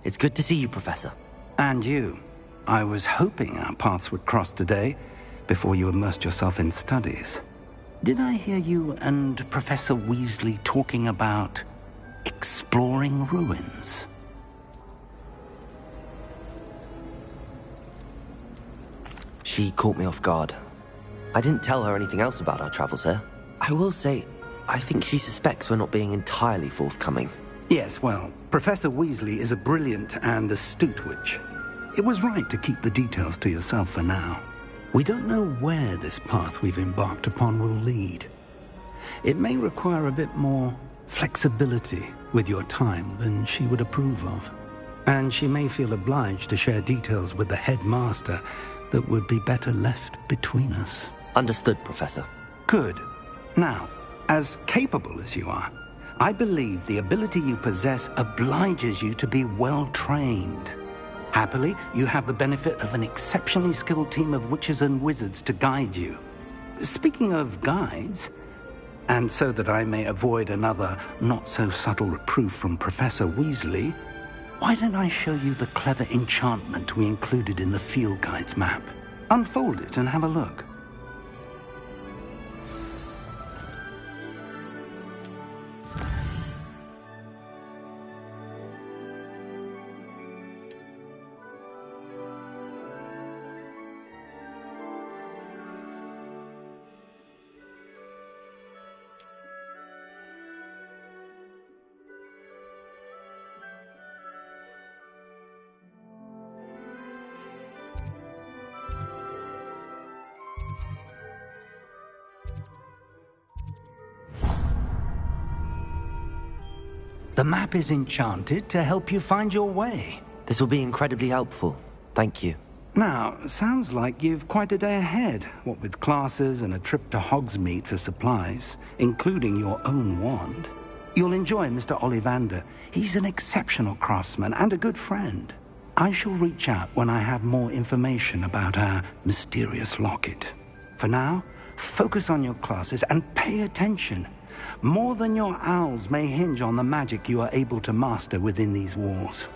It's good to see you, Professor. And you. I was hoping our paths would cross today, before you immersed yourself in studies. Did I hear you and Professor Weasley talking about exploring ruins? She caught me off guard. I didn't tell her anything else about our travels here. I will say, I think she suspects we're not being entirely forthcoming. Yes, well, Professor Weasley is a brilliant and astute witch. It was right to keep the details to yourself for now. We don't know where this path we've embarked upon will lead. It may require a bit more flexibility with your time than she would approve of. And she may feel obliged to share details with the headmaster that would be better left between us. Understood, Professor. Good. Now, as capable as you are, I believe the ability you possess obliges you to be well-trained. Happily, you have the benefit of an exceptionally skilled team of witches and wizards to guide you. Speaking of guides, and so that I may avoid another not-so-subtle reproof from Professor Weasley, why don't I show you the clever enchantment we included in the field guide's map? Unfold it and have a look. The map is enchanted to help you find your way. This will be incredibly helpful. Thank you. Now, sounds like you've quite a day ahead, what with classes and a trip to Hogsmeade for supplies, including your own wand. You'll enjoy Mr. Ollivander. He's an exceptional craftsman and a good friend. I shall reach out when I have more information about our mysterious locket. For now, focus on your classes and pay attention. More than your owls may hinge on the magic you are able to master within these walls.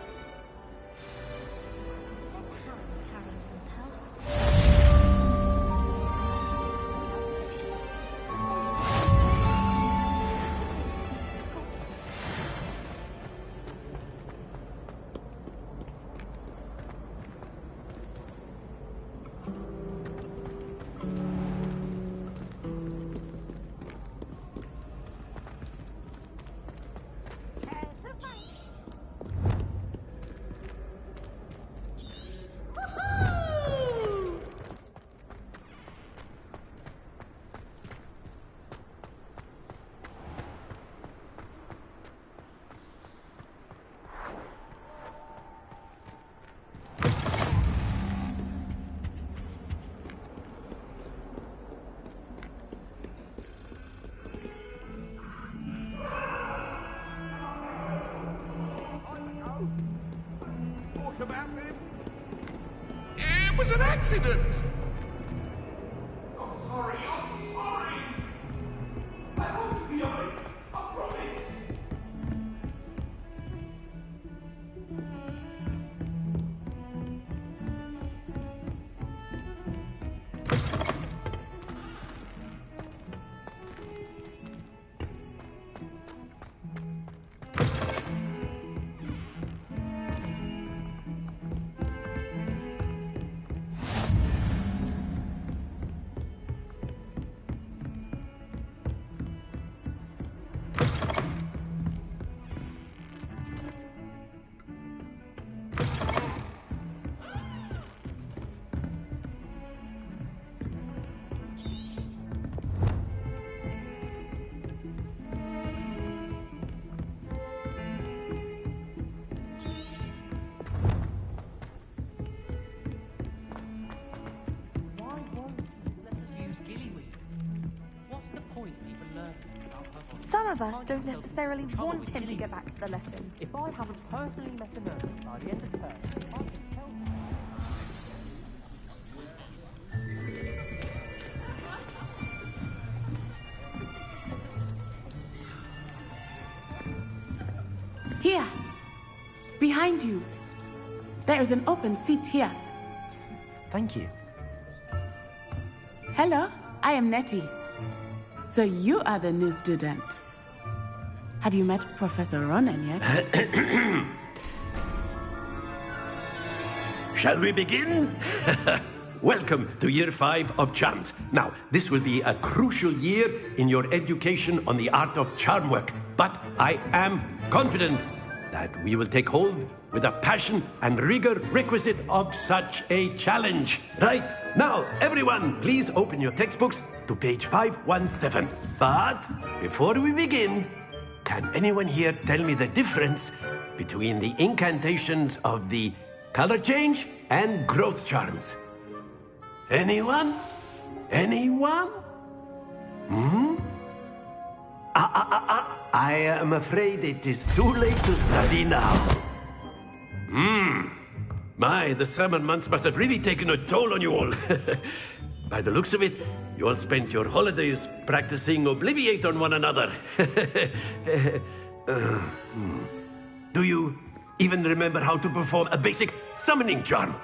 It was an accident! I'm sorry. I hope to be alright. I promise. Some of us don't necessarily want him to get back to the lesson. If I haven't personally met a nurse by the end of term, I can tell Here! Behind you! There is an open seat here. Thank you. Hello, I am Nettie. So you are the new student. Have you met Professor Ronan yet? Shall we begin? Welcome to Year 5 of Charms. Now, this will be a crucial year in your education on the art of charm work. But I am confident that we will take hold with the passion and rigor requisite of such a challenge. Right, now, everyone, please open your textbooks to page 517. But before we begin, can anyone here tell me the difference between the incantations of the color change and growth charms? Anyone? Anyone? I am afraid it is too late to study now. My, the summer months must have really taken a toll on you all. By the looks of it, you all spent your holidays practicing Obliviate on one another. Do you even remember how to perform a basic summoning charm?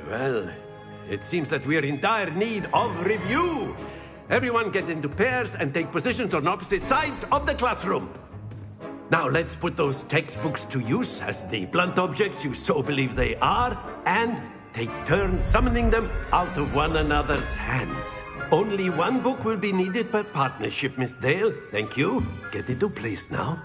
Well, it seems that we are in dire need of review. Everyone get into pairs and take positions on opposite sides of the classroom. Now let's put those textbooks to use as the blunt objects you so believe they are, and take turns summoning them out of one another's hands. Only one book will be needed per partnership, Miss Dale. Thank you. Get into place now.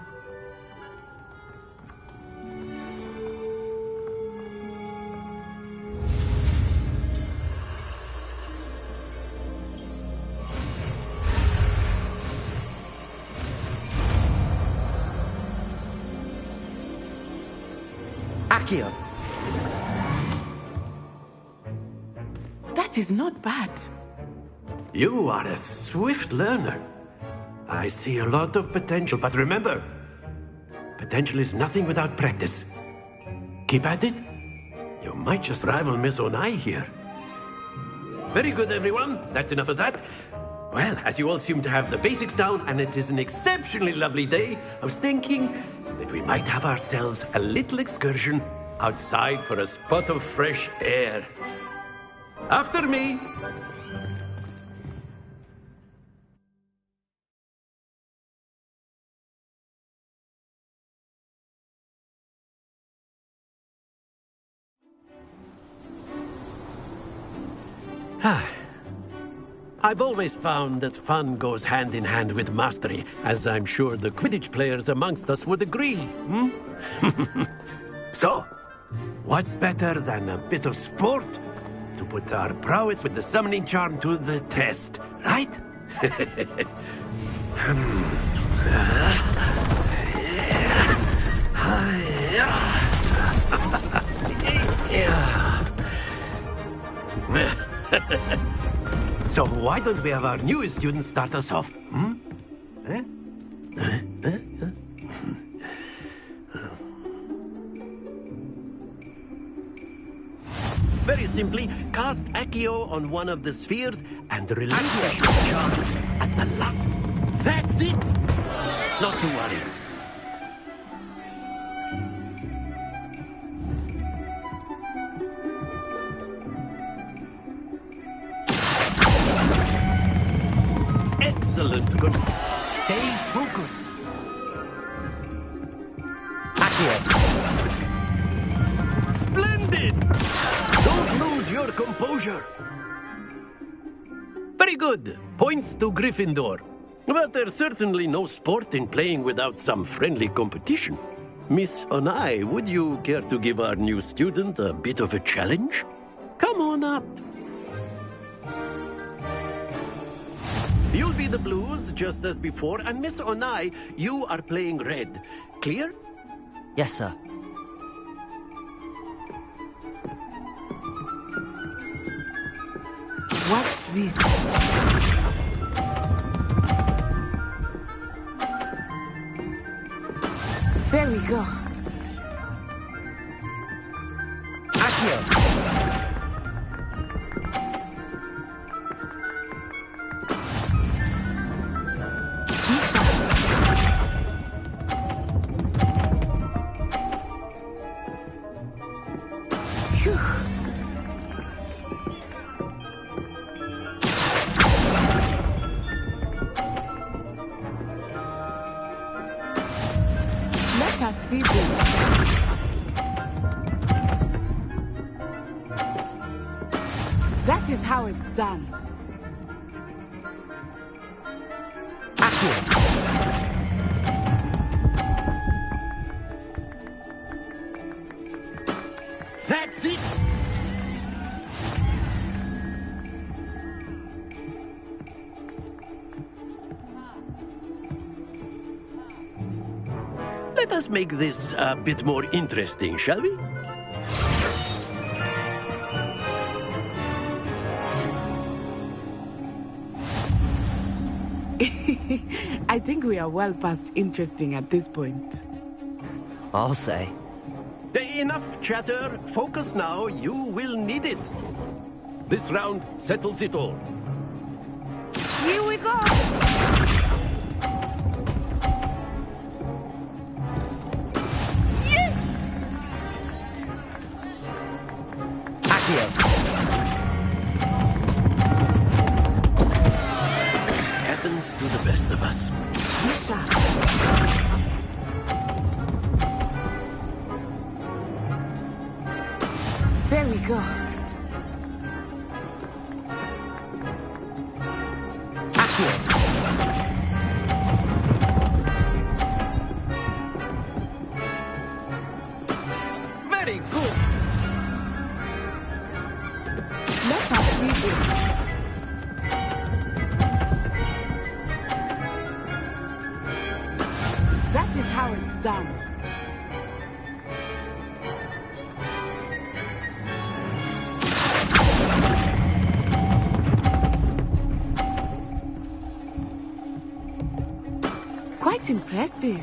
Accio! That is not bad. You are a swift learner. I see a lot of potential, but remember, potential is nothing without practice. Keep at it. You might just rival Miss Onai here. Very good, everyone. That's enough of that. Well, as you all seem to have the basics down, and it is an exceptionally lovely day, I was thinking that we might have ourselves a little excursion outside for a spot of fresh air. After me. I've always found that fun goes hand in hand with mastery, as I'm sure the Quidditch players amongst us would agree. So, what better than a bit of sport to put our prowess with the summoning charm to the test, right? So why don't we have our newest student start us off? Very simply, cast Accio on one of the spheres and relinquish your charm at the last. That's it! Not to worry. Excellent. Good. Stay focused. Accio. Splendid! Don't lose your composure. Very good. Points to Gryffindor. But there's certainly no sport in playing without some friendly competition. Miss Onai, would you care to give our new student a bit of a challenge? Come on up. You'll be the blues, just as before, and Miss Onai, you are playing red. Clear? Yes, sir. Watch this. There we go. Accio! Phew. Let us see this. That is how it's done. That's it! Let us make this a bit more interesting, shall we? I think we are well past interesting at this point. I'll say. Enough chatter. Focus now. You will need it. This round settles it all. Here we go! Yes! Accio. Happens to the best of us. Misha. There we go. Very good. Let us see this. That is how it's done. Quite impressive.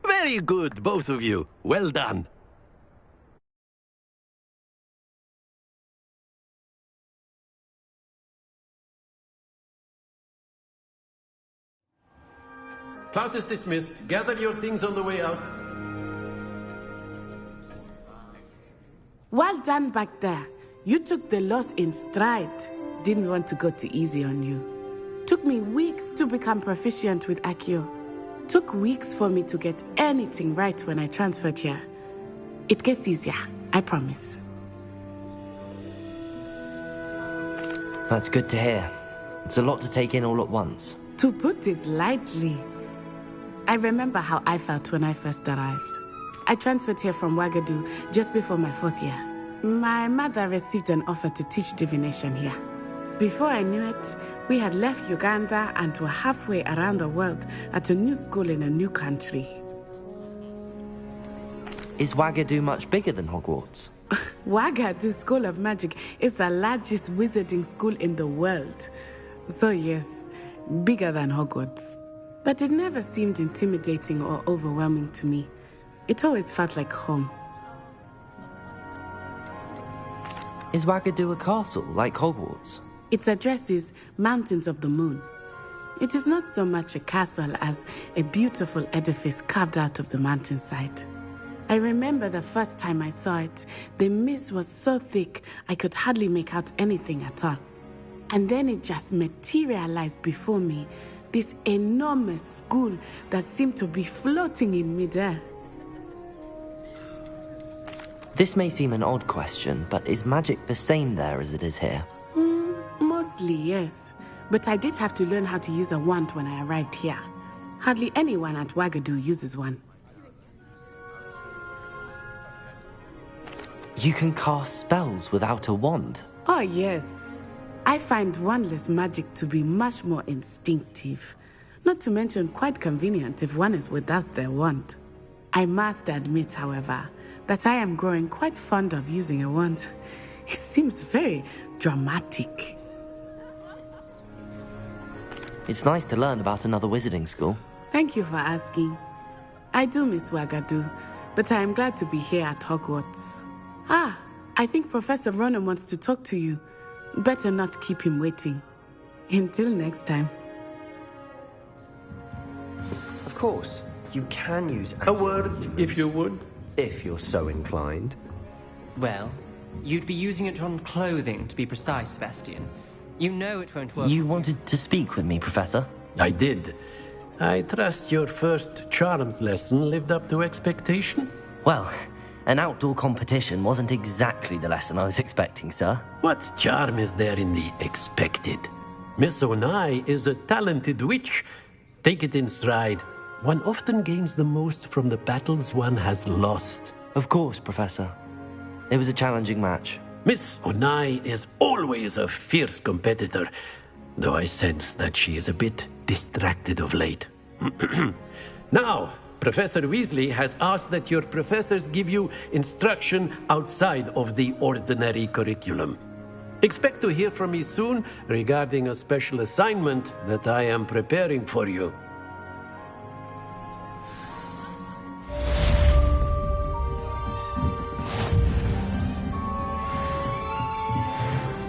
Very good, both of you. Well done. Class is dismissed. Gather your things on the way out. Well done back there. You took the loss in stride. Didn't want to go too easy on you. Took me weeks to become proficient with Accio. Took weeks for me to get anything right when I transferred here. It gets easier, I promise. That's good to hear. It's a lot to take in all at once. To put it lightly, I remember how I felt when I first arrived. I transferred here from Wagadu just before my 4th year. My mother received an offer to teach divination here. Before I knew it, we had left Uganda and were halfway around the world at a new school in a new country. Is Wagadu much bigger than Hogwarts? Wagadu School of Magic is the largest wizarding school in the world. So yes, bigger than Hogwarts. But it never seemed intimidating or overwhelming to me. It always felt like home. Is Wagadu a castle, like Hogwarts? Its address is Mountains of the Moon. It is not so much a castle as a beautiful edifice carved out of the mountainside. I remember the first time I saw it, the mist was so thick I could hardly make out anything at all. And then it just materialized before me, this enormous school that seemed to be floating in midair. This may seem an odd question, but is magic the same there as it is here? Mostly, yes. But I did have to learn how to use a wand when I arrived here. Hardly anyone at Wagadu uses one. You can cast spells without a wand? Oh, yes. I find wandless magic to be much more instinctive. Not to mention quite convenient if one is without their wand. I must admit, however, that I am growing quite fond of using a wand. It seems very dramatic. It's nice to learn about another wizarding school. Thank you for asking. I do miss Wagadu, but I am glad to be here at Hogwarts. I think Professor Ronan wants to talk to you. Better not keep him waiting. Until next time. course. You can use A word, if you would. if you're so inclined. Well, you'd be using it on clothing, to be precise, Sebastian. You know it won't work. You wanted to speak with me, Professor? I did. I trust your first charms lesson lived up to expectation? Well, an outdoor competition wasn't exactly the lesson I was expecting, sir. What charm is there in the expected? Miss Onai is a talented witch. Take it in stride. One often gains the most from the battles one has lost. Of course, Professor. It was a challenging match. Miss Onai is always a fierce competitor, though I sense that she is a bit distracted of late. Now, Professor Weasley has asked that your professors give you instruction outside of the ordinary curriculum. Expect to hear from me soon regarding a special assignment that I am preparing for you.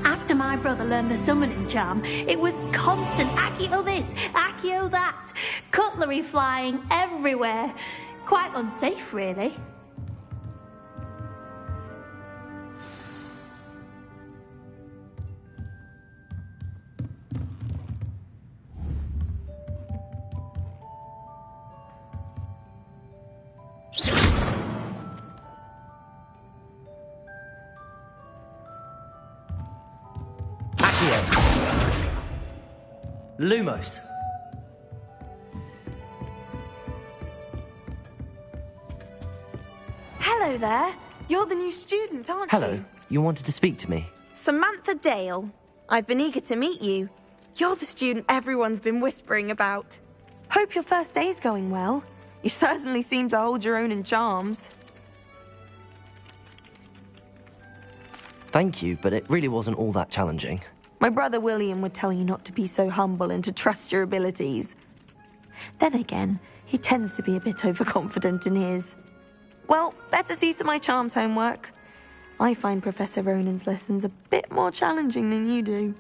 After my brother learned the summoning charm, it was constant Accio this, Accio that, cutlery flying everywhere. Quite unsafe, really. Lumos. Hello there. You're the new student, aren't Hello. you? You wanted to speak to me? Samantha Dale. I've been eager to meet you. You're the student everyone's been whispering about. Hope your first day's going well. You certainly seem to hold your own in charms. Thank you, but it really wasn't all that challenging. My brother William would tell you not to be so humble and to trust your abilities. Then again, he tends to be a bit overconfident in his. Well, better see to my charms homework. I find Professor Ronan's lessons a bit more challenging than you do.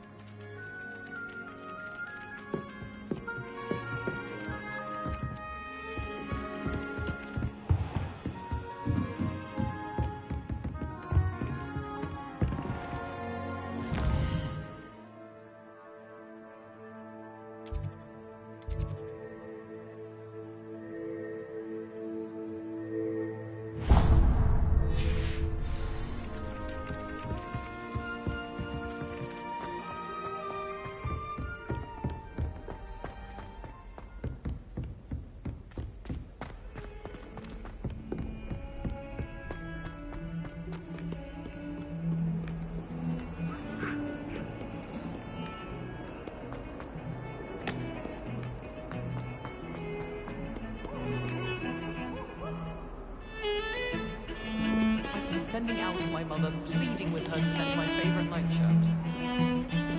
Sending out to my mother, pleading with her to send my favorite nightshirt.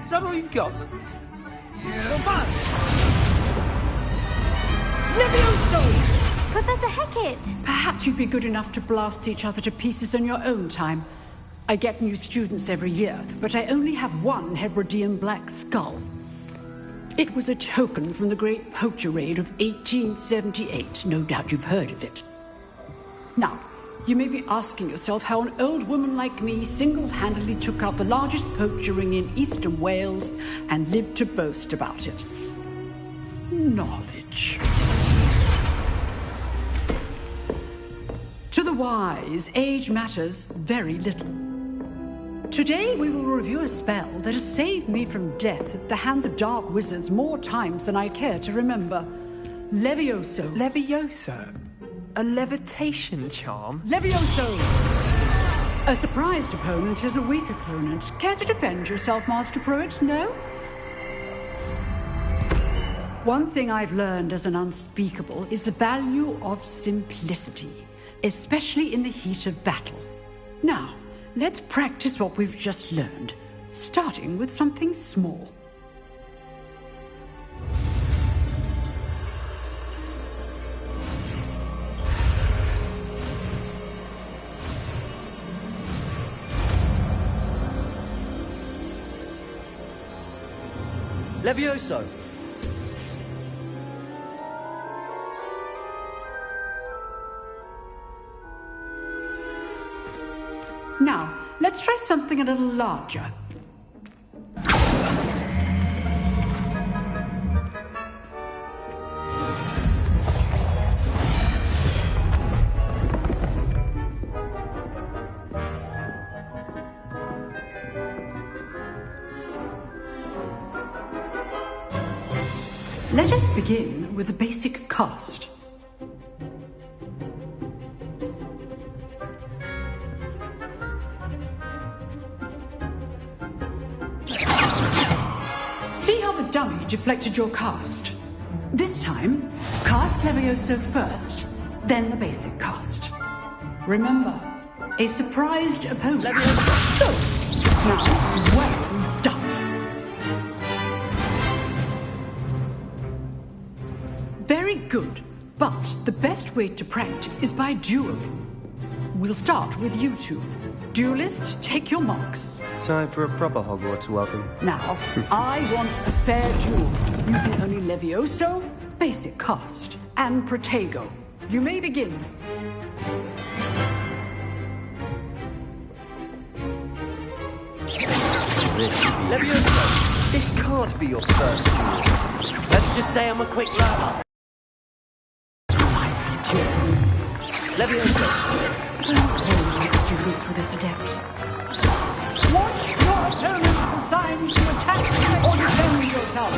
Is that all you've got? Professor Hecat! Perhaps you'd be good enough to blast each other to pieces on your own time. I get new students every year, but I only have one Hebridean black skull. It was a token from the Great Poacher Raid of 1878. No doubt you've heard of it. Now, you may be asking yourself how an old woman like me single-handedly took out the largest poacher ring in eastern Wales and lived to boast about it. Knowledge. To the wise, age matters very little. Today we will review a spell that has saved me from death at the hands of dark wizards more times than I care to remember. Levioso. Levioso? A levitation charm? Levioso! A surprised opponent is a weak opponent. Care to defend yourself, Master Pruitt? No? One thing I've learned as an unspeakable is the value of simplicity, especially in the heat of battle. Now, let's practice what we've just learned, starting with something small. Levioso! Now, let's try something a little larger. Let us begin with the basic cast. See how the dummy deflected your cast? This time, cast Levioso first, then the basic cast. Remember, a surprised opponent. Levioso! Now, well done. Very good, but the best way to practice is by dueling. We'll start with you two. Duelists, take your marks. Time for a proper Hogwarts welcome. Now, I want a fair duel, using only Levioso, basic cast, and Protego. You may begin. Levioso! This can't be your first duel. Let's just say I'm a quick learner. Levioso! Let's do this with this adept. Watch your opponent for signs to attack or defend yourself.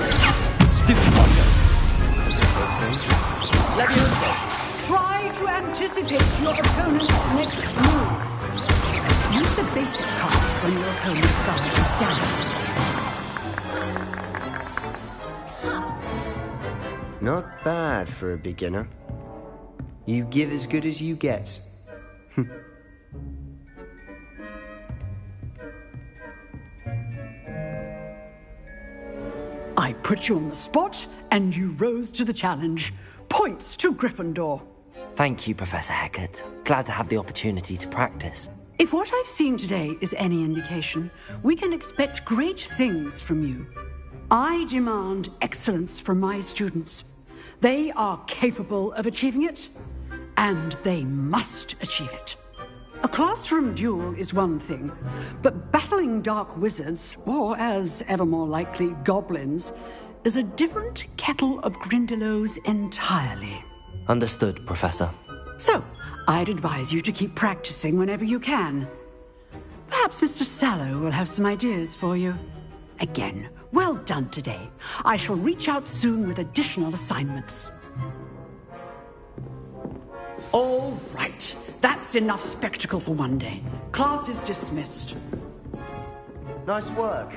Stupid Wonder! Levioso! Try to anticipate your opponent's next move. Use the basic cast when your opponent's guard is down. Not bad for a beginner. You give as good as you get. I put you on the spot, and you rose to the challenge. Points to Gryffindor. Thank you, Professor Hecat. Glad to have the opportunity to practice. If what I've seen today is any indication, we can expect great things from you. I demand excellence from my students. They are capable of achieving it, and they must achieve it. A classroom duel is one thing, but battling dark wizards, or as ever more likely, goblins, is a different kettle of Grindylows entirely. Understood, Professor. So, I'd advise you to keep practicing whenever you can. Perhaps Mr. Sallow will have some ideas for you. Again, well done today. I shall reach out soon with additional assignments. All right. That's enough spectacle for one day. Class is dismissed. Nice work.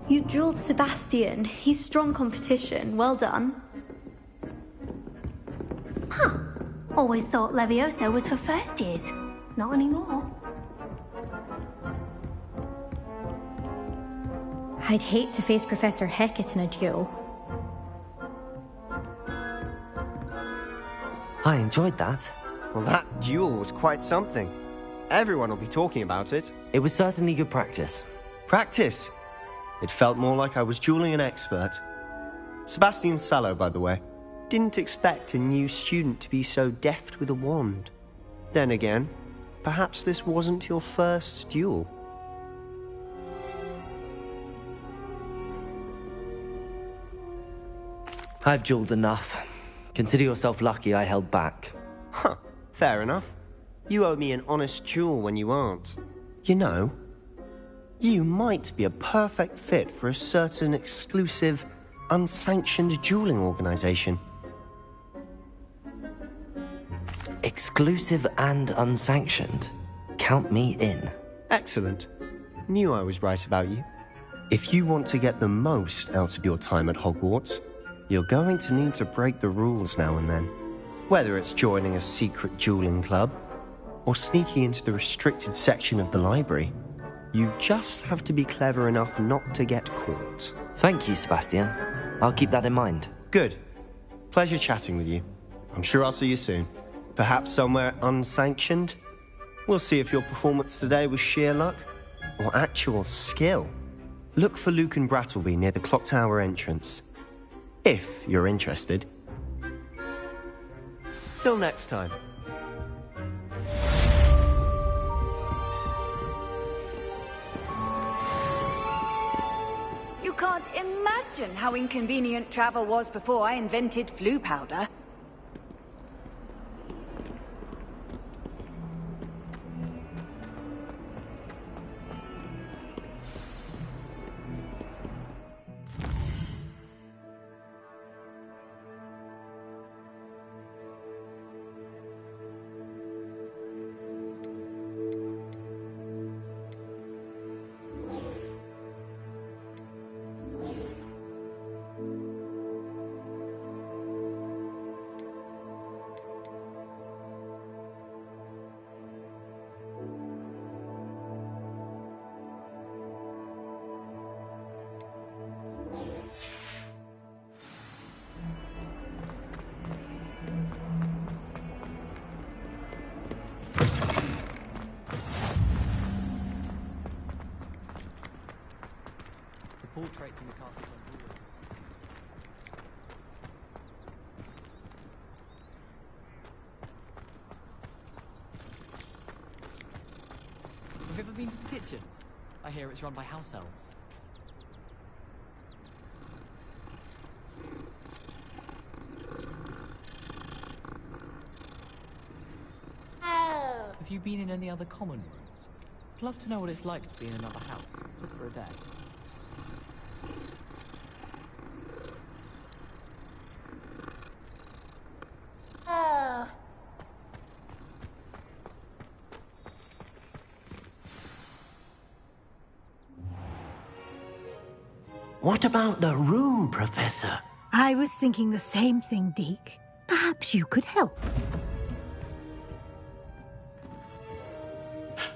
You drilled Sebastian. He's strong competition. Well done. Huh. Always thought Levioso was for first years. Not anymore. I'd hate to face Professor Hecat in a duel. I enjoyed that. Well, that duel was quite something. Everyone will be talking about it. It was certainly good practice. Practice? It felt more like I was dueling an expert. Sebastian Sallow, by the way. Didn't expect a new student to be so deft with a wand. Then again, perhaps this wasn't your first duel. I've dueled enough. Consider yourself lucky I held back. Huh, fair enough. You owe me an honest duel when you aren't. You know, You might be a perfect fit for a certain exclusive, unsanctioned dueling organization. Exclusive and unsanctioned? Count me in. Excellent. Knew I was right about you. If you want to get the most out of your time at Hogwarts, you're going to need to break the rules now and then. Whether it's joining a secret dueling club, or sneaking into the restricted section of the library, you just have to be clever enough not to get caught. Thank you, Sebastian. I'll keep that in mind. Good. Pleasure chatting with you. I'm sure I'll see you soon. Perhaps somewhere unsanctioned? We'll see if your performance today was sheer luck or actual skill. Look for Luke and Brattleby near the clock tower entrance, if you're interested. Till next time. You can't imagine how inconvenient travel was before I invented flu powder. Portraits in the castle's on walls. Have you ever been to the kitchens? I hear it's run by house elves. Have you been in any other common rooms? I'd love to know what it's like to be in another house, just for a day. What about the room, Professor? I was thinking the same thing, Deke. Perhaps you could help.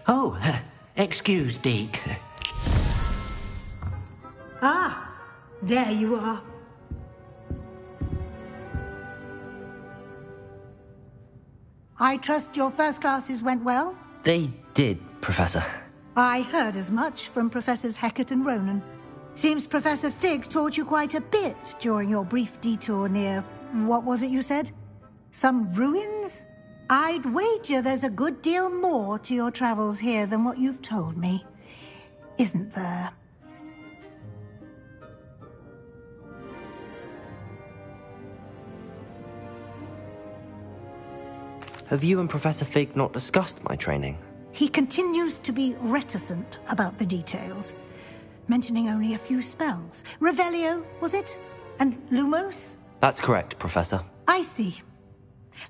Oh, excuse, Deke. Ah, there you are. I trust your first classes went well? They did, Professor. I heard as much from Professors Hecat and Ronan. Seems Professor Fig taught you quite a bit during your brief detour near... what was it you said? Some ruins? I'd wager there's a good deal more to your travels here than what you've told me. Isn't there? Have you and Professor Fig not discussed my training? He continues to be reticent about the details, mentioning only a few spells. Revelio, was it? And Lumos? That's correct, Professor. I see.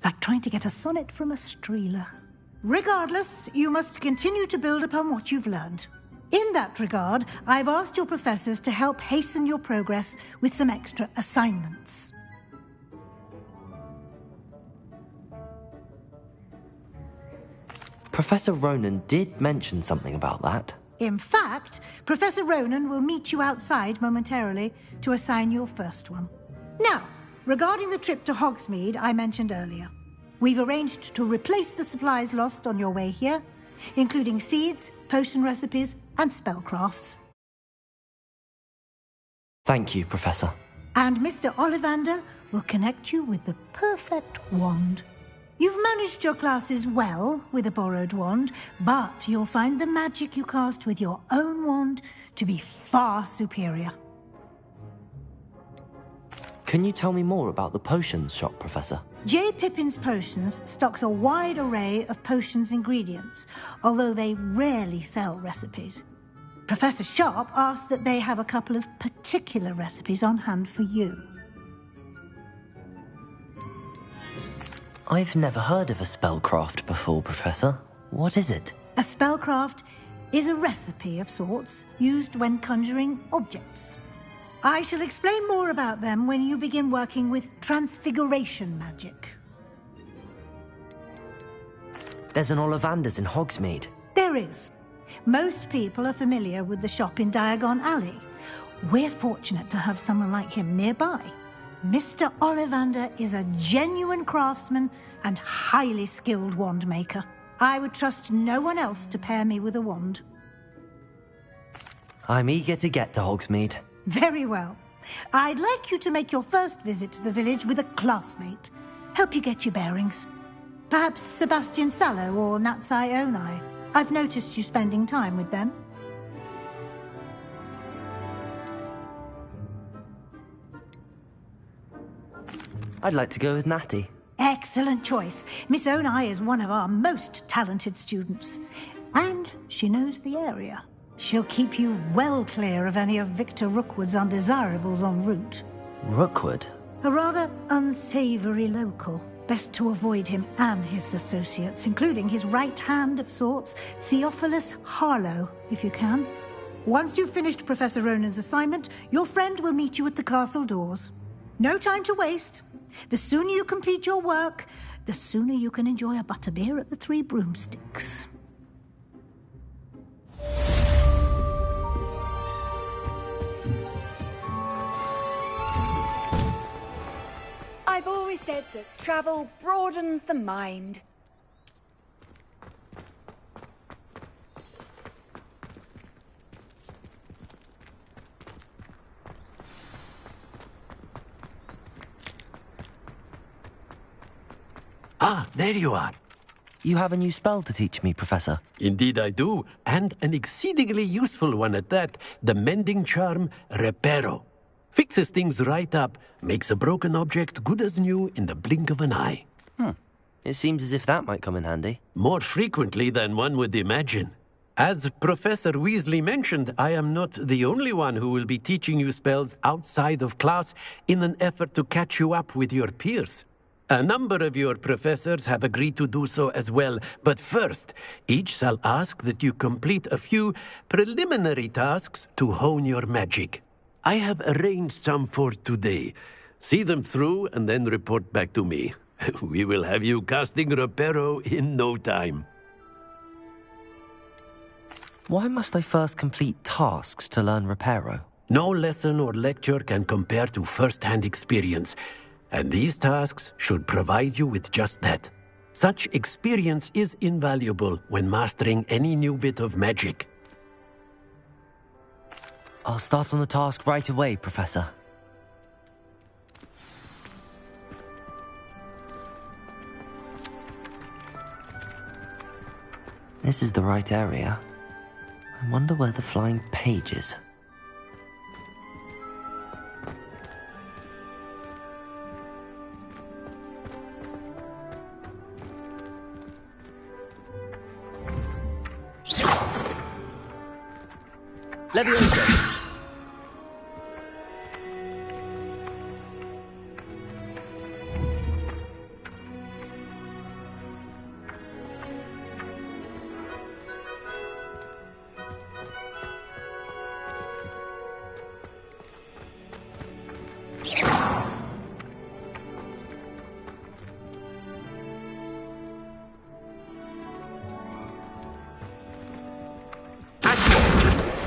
Like trying to get a sonnet from a streeler. Regardless, you must continue to build upon what you've learned. In that regard, I've asked your professors to help hasten your progress with some extra assignments. Professor Ronan did mention something about that. In fact, Professor Ronan will meet you outside momentarily to assign your first one. Now, regarding the trip to Hogsmeade I mentioned earlier, we've arranged to replace the supplies lost on your way here, including seeds, potion recipes, and spellcrafts. Thank you, Professor. And Mr. Ollivander will connect you with the perfect wand. You've managed your classes well with a borrowed wand, but you'll find the magic you cast with your own wand to be far superior. Can you tell me more about the potions shop, Professor? J. Pippin's Potions stocks a wide array of potions ingredients, although they rarely sell recipes. Professor Sharp asked that they have a couple of particular recipes on hand for you. I've never heard of a spellcraft before, Professor. What is it? A spellcraft is a recipe of sorts used when conjuring objects. I shall explain more about them when you begin working with transfiguration magic. There's an Ollivanders in Hogsmeade. There is. Most people are familiar with the shop in Diagon Alley. We're fortunate to have someone like him nearby. Mr. Ollivander is a genuine craftsman and highly skilled wand maker. I would trust no one else to pair me with a wand. I'm eager to get to Hogsmeade. Very well. I'd like you to make your first visit to the village with a classmate. Help you get your bearings. Perhaps Sebastian Sallow or Natsai Onai. I've noticed you spending time with them. I'd like to go with Natty. Excellent choice. Miss Onai is one of our most talented students. And she knows the area. She'll keep you well clear of any of Victor Rookwood's undesirables en route. Rookwood? A rather unsavory local. Best to avoid him and his associates, including his right hand of sorts, Theophilus Harlow, if you can. Once you've finished Professor Ronan's assignment, your friend will meet you at the castle doors. No time to waste. The sooner you complete your work, the sooner you can enjoy a butterbeer at the Three Broomsticks. I've always said that travel broadens the mind. Ah, there you are. You have a new spell to teach me, Professor. Indeed I do, and an exceedingly useful one at that. The mending charm, Reparo. Fixes things right up, makes a broken object good as new in the blink of an eye. It seems as if that might come in handy. More frequently than one would imagine. As Professor Weasley mentioned, I am not the only one who will be teaching you spells outside of class in an effort to catch you up with your peers. A number of your professors have agreed to do so as well, but first, each shall ask that you complete a few preliminary tasks to hone your magic. I have arranged some for today. See them through and then report back to me. We will have you casting Reparo in no time. Why must I first complete tasks to learn Reparo? No lesson or lecture can compare to first-hand experience, and these tasks should provide you with just that. Such experience is invaluable when mastering any new bit of magic. I'll start on the task right away, Professor. This is the right area. I wonder where the flying page is. Leviosa!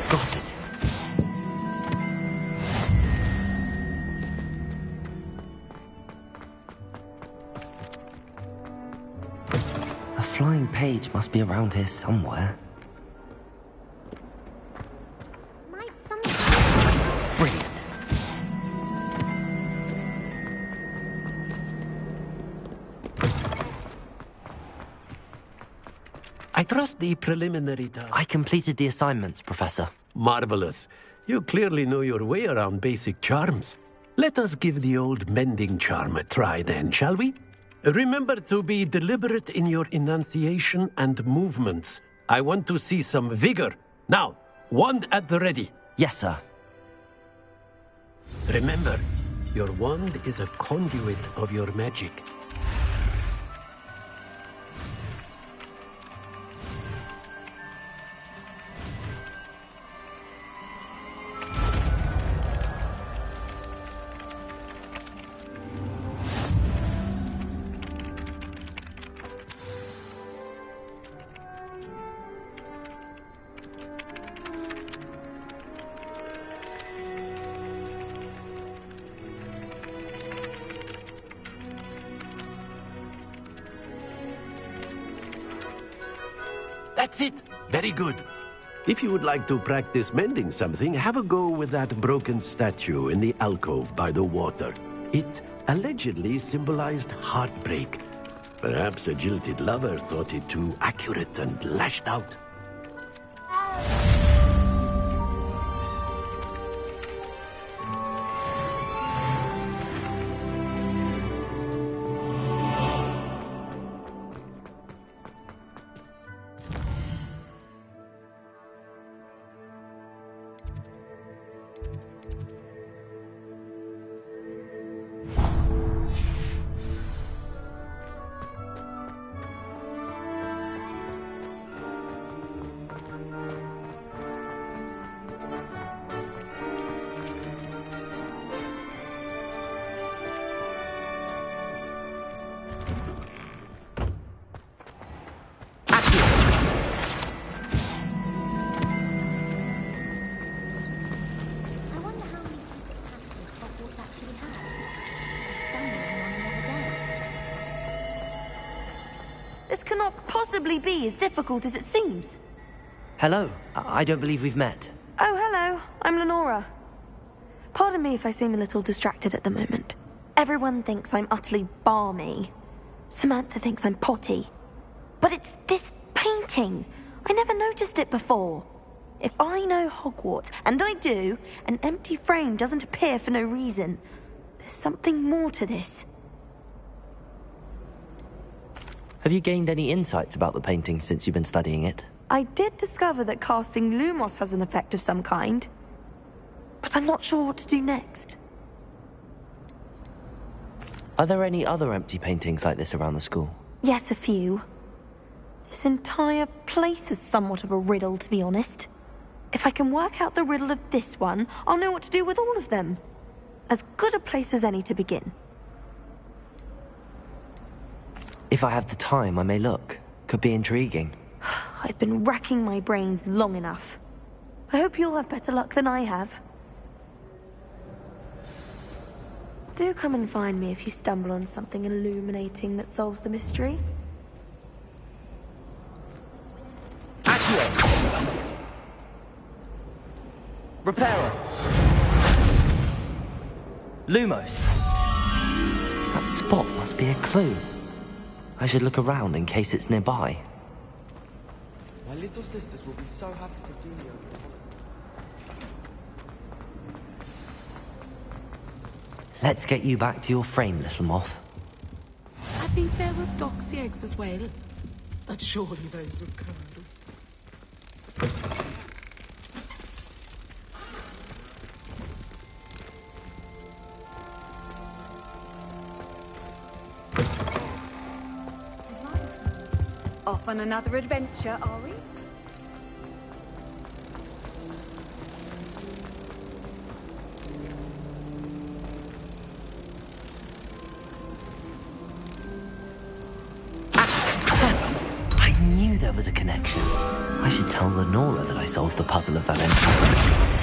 Got it. A flying page must be around here somewhere. Brilliant. I trust the preliminary task. I completed the assignments, Professor. Marvelous. You clearly know your way around basic charms. Let us give the old mending charm a try then, shall we? Remember to be deliberate in your enunciation and movements. I want to see some vigor. Now, Wand at the ready. Yes, sir. Remember, your wand is a conduit of your magic. That's it. Very good. If you would like to practice mending something, have a go with that broken statue in the alcove by the water. It allegedly symbolized heartbreak. Perhaps a jilted lover thought it too accurate and lashed out. This cannot possibly be as difficult as it seems. Hello. I don't believe we've met. Oh, hello. I'm Lenora. Pardon me if I seem a little distracted at the moment. Everyone thinks I'm utterly balmy. Samantha thinks I'm potty. But it's this painting. I never noticed it before. If I know Hogwarts, and I do, an empty frame doesn't appear for no reason. There's something more to this. Have you gained any insights about the painting since you've been studying it? I did discover that casting Lumos has an effect of some kind. But I'm not sure what to do next. Are there any other empty paintings like this around the school? Yes, a few. This entire place is somewhat of a riddle, to be honest. If I can work out the riddle of this one, I'll know what to do with all of them. As good a place as any to begin. If I have the time, I may look. Could be intriguing. I've been racking my brains long enough. I hope you'll have better luck than I have. Do come and find me if you stumble on something illuminating that solves the mystery. Accio! Reparo! Lumos! That spot must be a clue. I should look around in case it's nearby. My little sisters will be so happy to do you. Let's get you back to your frame, little moth. I think there were doxy eggs as well, but surely those would curdle. Off on another adventure, are we? I knew there was a connection. I should tell Lenora that I solved the puzzle of that entry.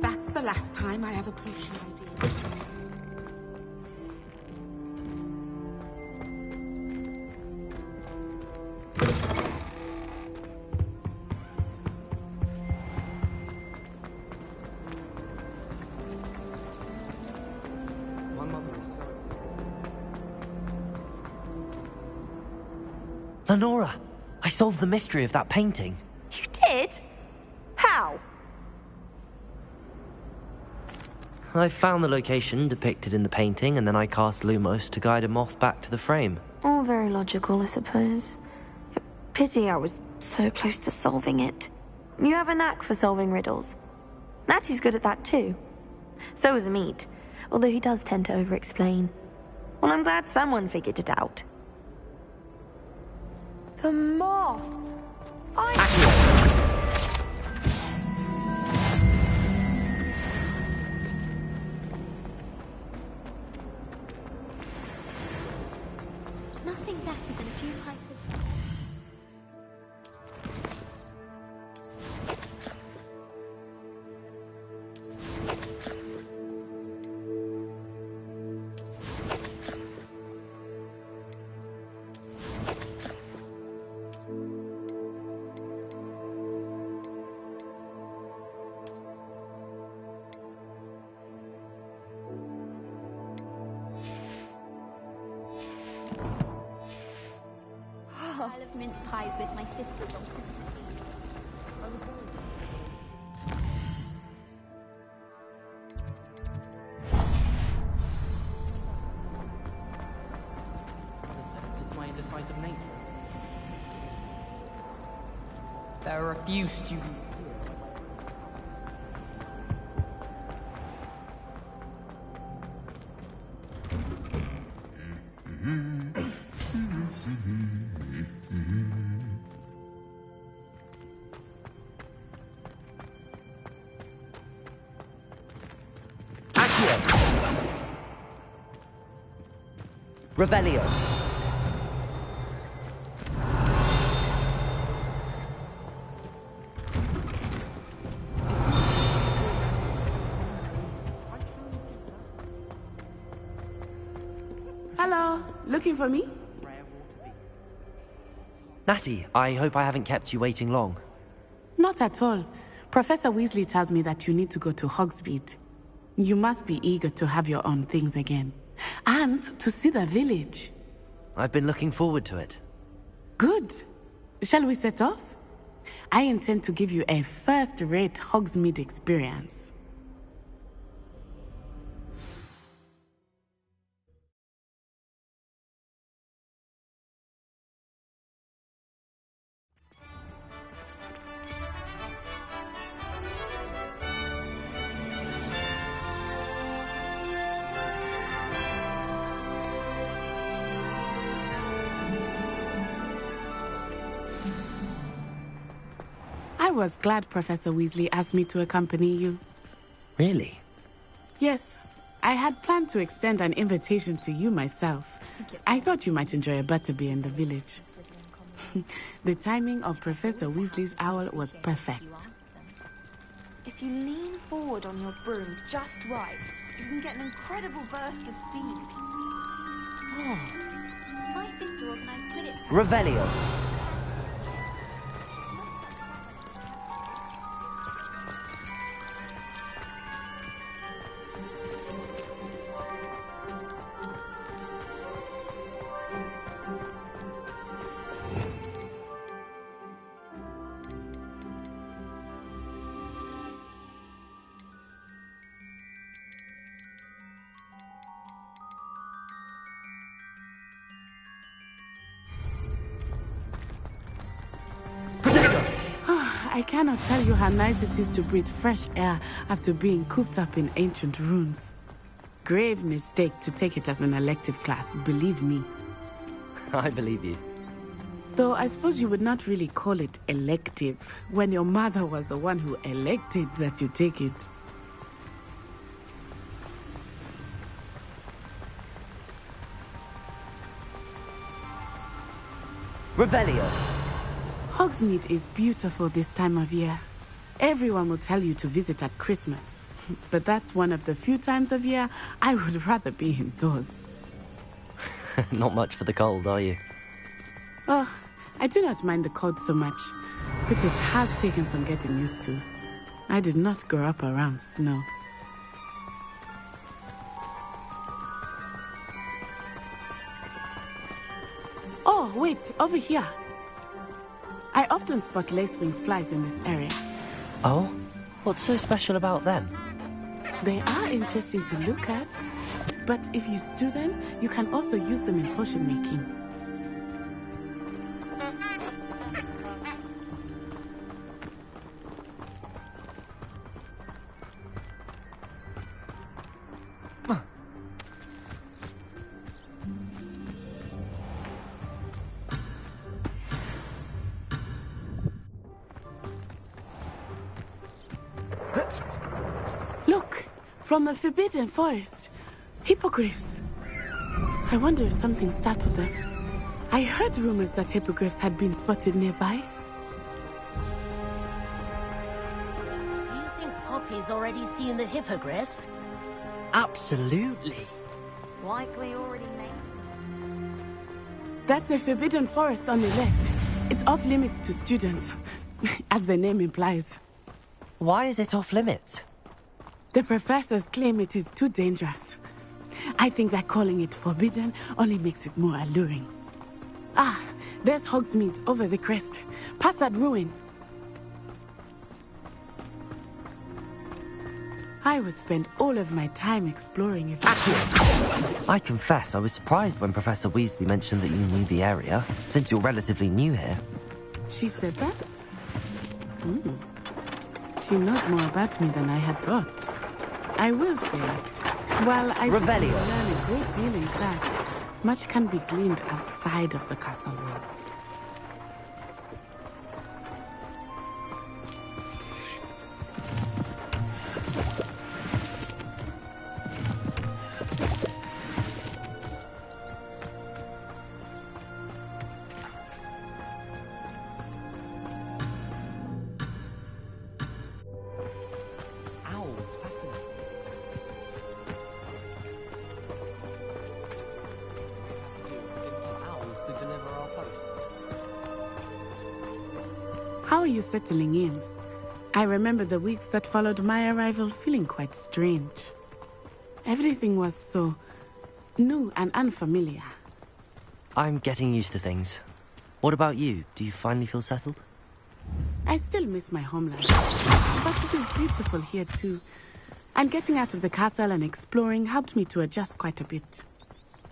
That's the last time I have a potion idea. Lenora, I solved the mystery of that painting. You did? How? I found the location depicted in the painting, and then I cast Lumos to guide a moth back to the frame. All very logical, I suppose. Pity I was so close to solving it. You have a knack for solving riddles. Natty's good at that too. So is Amit, although he does tend to over-explain. Well, I'm glad someone figured it out. The moth! Nothing better than a few pints of... pile of mince pies with my sisters on Christmas Eve. It's my indecisive nature. There are a few students. Revelio. Hello, looking for me? Natty, I hope I haven't kept you waiting long. Not at all. Professor Weasley tells me that you need to go to Hogsmeade. You must be eager to have your own things again. And to see the village. I've been looking forward to it. Good. Shall we set off? I intend to give you a first-rate Hogsmeade experience. I was glad Professor Weasley asked me to accompany you. Really? Yes. I had planned to extend an invitation to you myself. I thought you might enjoy a butterbeer in the village. The timing of Professor Weasley's owl was perfect. If you lean forward on your broom just right, you can get an incredible burst of speed. My sister organised Quidditch. Revelio. I cannot tell you how nice it is to breathe fresh air after being cooped up in ancient ruins. Grave mistake to take it as an elective class, believe me. I believe you. Though I suppose you would not really call it elective when your mother was the one who elected that you take it. Revelio. Hogsmeade is beautiful this time of year. Everyone will tell you to visit at Christmas. But that's one of the few times of year I would rather be indoors. Not much for the cold, are you? Oh, I do not mind the cold so much, but it has taken some getting used to. I did not grow up around snow. Oh, wait, over here. I often spot lacewing flies in this area. Oh? What's so special about them? They are interesting to look at, but if you stew them, you can also use them in potion making. Look, from the Forbidden Forest. Hippogriffs. I wonder if something startled them. I heard rumors that hippogriffs had been spotted nearby. Do you think Poppy's already seen the hippogriffs? Absolutely. Likely already made. That's the Forbidden Forest on the left. It's off limits to students, as the name implies. Why is it off limits? The professors claim it is too dangerous. I think that calling it forbidden only makes it more alluring. Ah, there's Hogsmeade over the crest. Past that ruin. I would spend all of my time exploring if I confess I was surprised when Professor Weasley mentioned that you knew the area, since you're relatively new here. She said that? She knows more about me than I had thought. I will say, while I learn a great deal in class, much can be gleaned outside of the castle walls. How are you settling in? I remember the weeks that followed my arrival feeling quite strange. Everything was so new and unfamiliar. I'm getting used to things. What about you? Do you finally feel settled? I still miss my homeland, but it is beautiful here too. And getting out of the castle and exploring helped me to adjust quite a bit.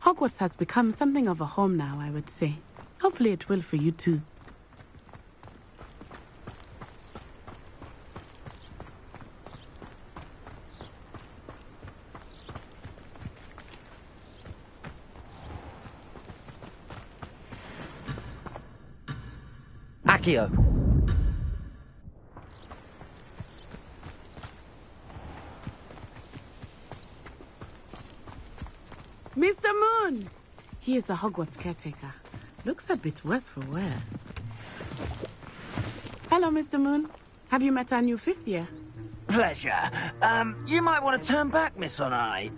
Hogwarts has become something of a home now, I would say. Hopefully it will for you too. Accio! Mr. Moon! He is the Hogwarts caretaker. Looks a bit worse for wear. Hello, Mr. Moon. Have you met our new fifth year? Pleasure. You might want to turn back, Miss Onai.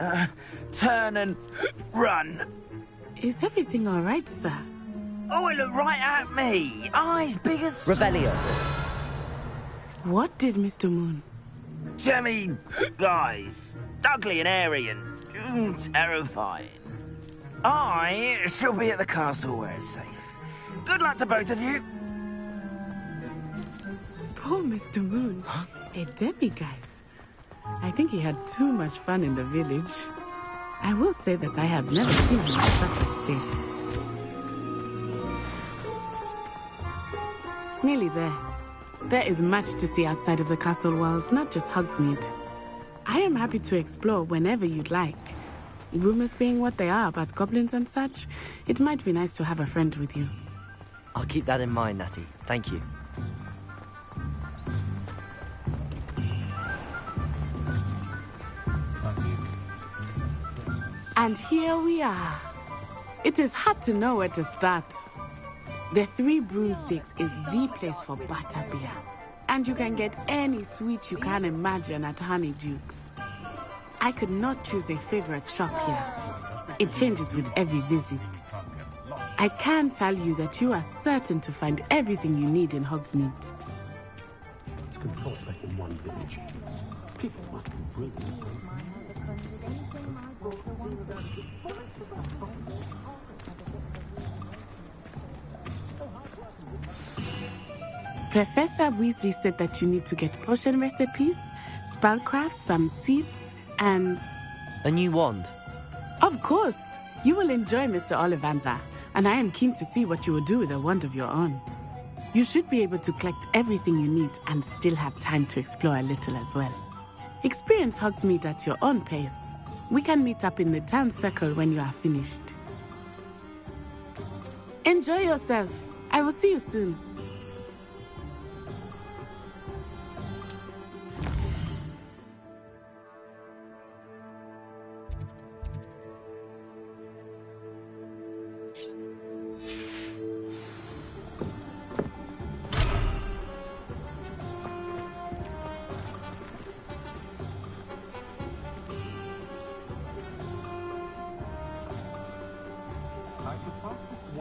Turn and run. Is everything all right, sir? Oh, it looked right at me. Eyes big as... Revelio. What did Mr. Moon? Jemmy guys. Ugly and airy and terrifying. I shall be at the castle where it's safe. Good luck to both of you. Poor Mr. Moon. A demiguise. I think he had too much fun in the village. I will say that I have never seen him in such a state. Nearly there. There is much to see outside of the castle walls, not just Hogsmeade. I am happy to explore whenever you'd like. Rumors being what they are about goblins and such, it might be nice to have a friend with you. I'll keep that in mind, Natty. Thank you. And here we are. It is hard to know where to start. The Three Broomsticks is the place for butterbeer. And you can get any sweet you can imagine at Honeydukes. I could not choose a favorite shop here. It changes with every visit. I can tell you that you are certain to find everything you need in Hogsmeade. In one village. People must be brilliant. Professor Weasley said that you need to get potion recipes, spellcraft, some seeds, and... A new wand? Of course! You will enjoy Mr. Ollivander, and I am keen to see what you will do with a wand of your own. You should be able to collect everything you need and still have time to explore a little as well. Experience Hogsmeade at your own pace. We can meet up in the town circle when you are finished. Enjoy yourself. I will see you soon.